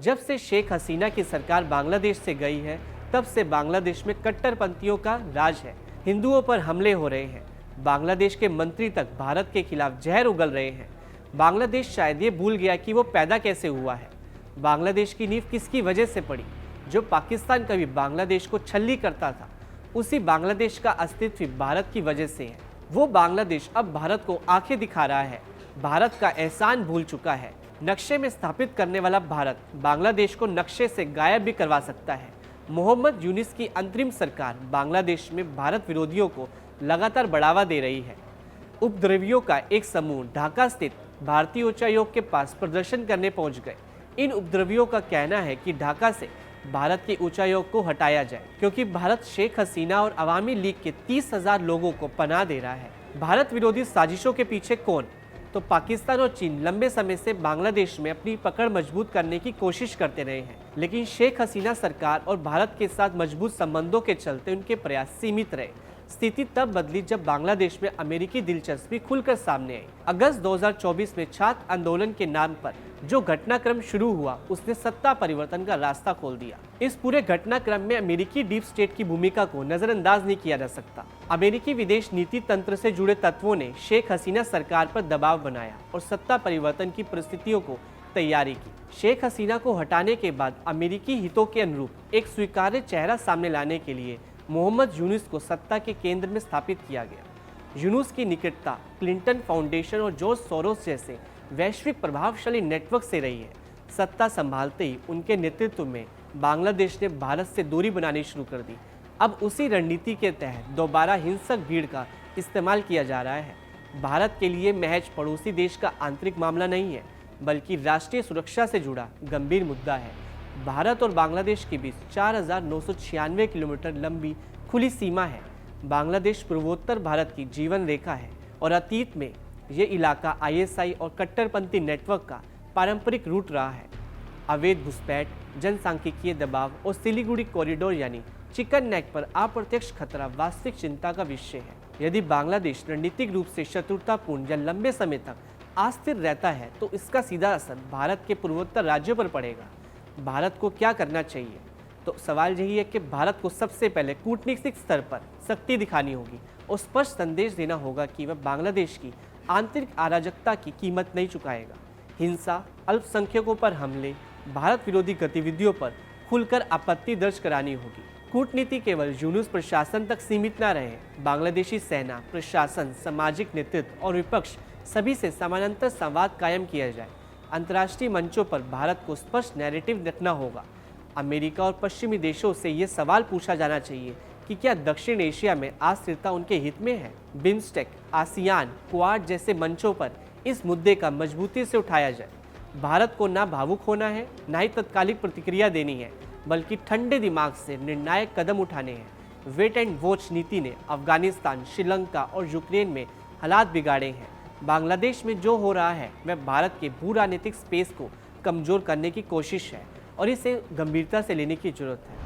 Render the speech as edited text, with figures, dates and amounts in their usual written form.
जब से शेख हसीना की सरकार बांग्लादेश से गई है, तब से बांग्लादेश में कट्टरपंथियों का राज है। हिंदुओं पर हमले हो रहे हैं। बांग्लादेश के मंत्री तक भारत के खिलाफ जहर उगल रहे हैं। बांग्लादेश शायद ये भूल गया कि वो पैदा कैसे हुआ है। बांग्लादेश की नींव किसकी वजह से पड़ी? जो पाकिस्तान कभी बांग्लादेश को छल्ली करता था, उसी बांग्लादेश का अस्तित्व भारत की वजह से है। वो बांग्लादेश अब भारत को आंखें दिखा रहा है, भारत का एहसान भूल चुका है। नक्शे में स्थापित करने वाला भारत बांग्लादेश को नक्शे से गायब भी करवा सकता है। मोहम्मद यूनिस की अंतरिम सरकार बांग्लादेश में भारत विरोधियों को लगातार बढ़ावा दे रही है। उपद्रवियों का एक समूह ढाका स्थित भारतीय उच्चायोग के पास प्रदर्शन करने पहुंच गए। इन उपद्रवियों का कहना है कि ढाका से भारत के उच्चायोग को हटाया जाए, क्योंकि भारत शेख हसीना और अवामी लीग के 30,000 लोगों को पनाह दे रहा है। भारत विरोधी साजिशों के पीछे कौन? तो पाकिस्तान और चीन लंबे समय से बांग्लादेश में अपनी पकड़ मजबूत करने की कोशिश करते रहे हैं, लेकिन शेख हसीना सरकार और भारत के साथ मजबूत संबंधों के चलते उनके प्रयास सीमित रहे। स्थिति तब बदली जब बांग्लादेश में अमेरिकी दिलचस्पी खुलकर सामने आई। अगस्त 2024 में छात्र आंदोलन के नाम पर जो घटनाक्रम शुरू हुआ, उसने सत्ता परिवर्तन का रास्ता खोल दिया। इस पूरे घटनाक्रम में अमेरिकी डीप स्टेट की भूमिका को नजरअंदाज नहीं किया जा सकता। अमेरिकी विदेश नीति तंत्र से जुड़े तत्वों ने शेख हसीना सरकार पर दबाव बनाया और सत्ता परिवर्तन की परिस्थितियों को तैयारी की। शेख हसीना को हटाने के बाद अमेरिकी हितों के अनुरूप एक स्वीकार्य चेहरा सामने लाने के लिए मोहम्मद यूनुस को सत्ता के केंद्र में स्थापित किया गया। यूनुस की निकटता क्लिंटन फाउंडेशन और जॉर्ज सोरोस जैसे वैश्विक प्रभावशाली नेटवर्क से रही है। सत्ता संभालते ही उनके नेतृत्व में बांग्लादेश ने भारत से दूरी बनानी शुरू कर दी। अब उसी रणनीति के तहत दोबारा हिंसक भीड़ का इस्तेमाल किया जा रहा है। भारत के लिए महज पड़ोसी देश का आंतरिक मामला नहीं है, बल्कि राष्ट्रीय सुरक्षा से जुड़ा गंभीर मुद्दा है। भारत और बांग्लादेश के बीच 4,996 किलोमीटर लंबी खुली सीमा है। बांग्लादेश पूर्वोत्तर भारत की जीवन रेखा है और अतीत में ये इलाका आईएसआई और कट्टरपंथी नेटवर्क का पारंपरिक रूट रहा है। अवैध घुसपैठ, जनसांख्यिकीय दबाव और सिलीगुड़ी कॉरिडोर यानी चिकन नेक पर अप्रत्यक्ष खतरा वास्तविक चिंता का विषय है। यदि बांग्लादेश रणनीतिक रूप से शत्रुतापूर्ण या लंबे समय तक अस्थिर रहता है, तो इसका सीधा असर भारत के पूर्वोत्तर राज्यों पर पड़ेगा। भारत को क्या करना चाहिए? तो सवाल यही है कि भारत को सबसे पहले कूटनीतिक स्तर पर सख्ती दिखानी होगी और स्पष्ट संदेश देना होगा कि वह बांग्लादेश की आंतरिक अराजकता की कीमत नहीं चुकाएगा। हिंसा, अल्पसंख्यकों पर हमले, भारत विरोधी गतिविधियों पर खुलकर आपत्ति दर्ज करानी होगी। कूटनीति केवल यूनुस प्रशासन तक सीमित न रहे। बांग्लादेशी सेना, प्रशासन, सामाजिक नेतृत्व और विपक्ष सभी से समानांतर संवाद कायम किया जाए। अंतर्राष्ट्रीय मंचों पर भारत को स्पष्ट नैरेटिव रखना होगा। अमेरिका और पश्चिमी देशों से ये सवाल पूछा जाना चाहिए कि क्या दक्षिण एशिया में अस्थिरता उनके हित में है। बिम्स्टेक, आसियान, क्वाड जैसे मंचों पर इस मुद्दे का मजबूती से उठाया जाए। भारत को ना भावुक होना है, ना ही तत्कालिक प्रतिक्रिया देनी है, बल्कि ठंडे दिमाग से निर्णायक कदम उठाने हैं। वेट एंड वॉच नीति ने अफगानिस्तान, श्रीलंका और यूक्रेन में हालात बिगाड़े हैं। बांग्लादेश में जो हो रहा है वह भारत के भू राजनीतिक स्पेस को कमजोर करने की कोशिश है और इसे गंभीरता से लेने की जरूरत है।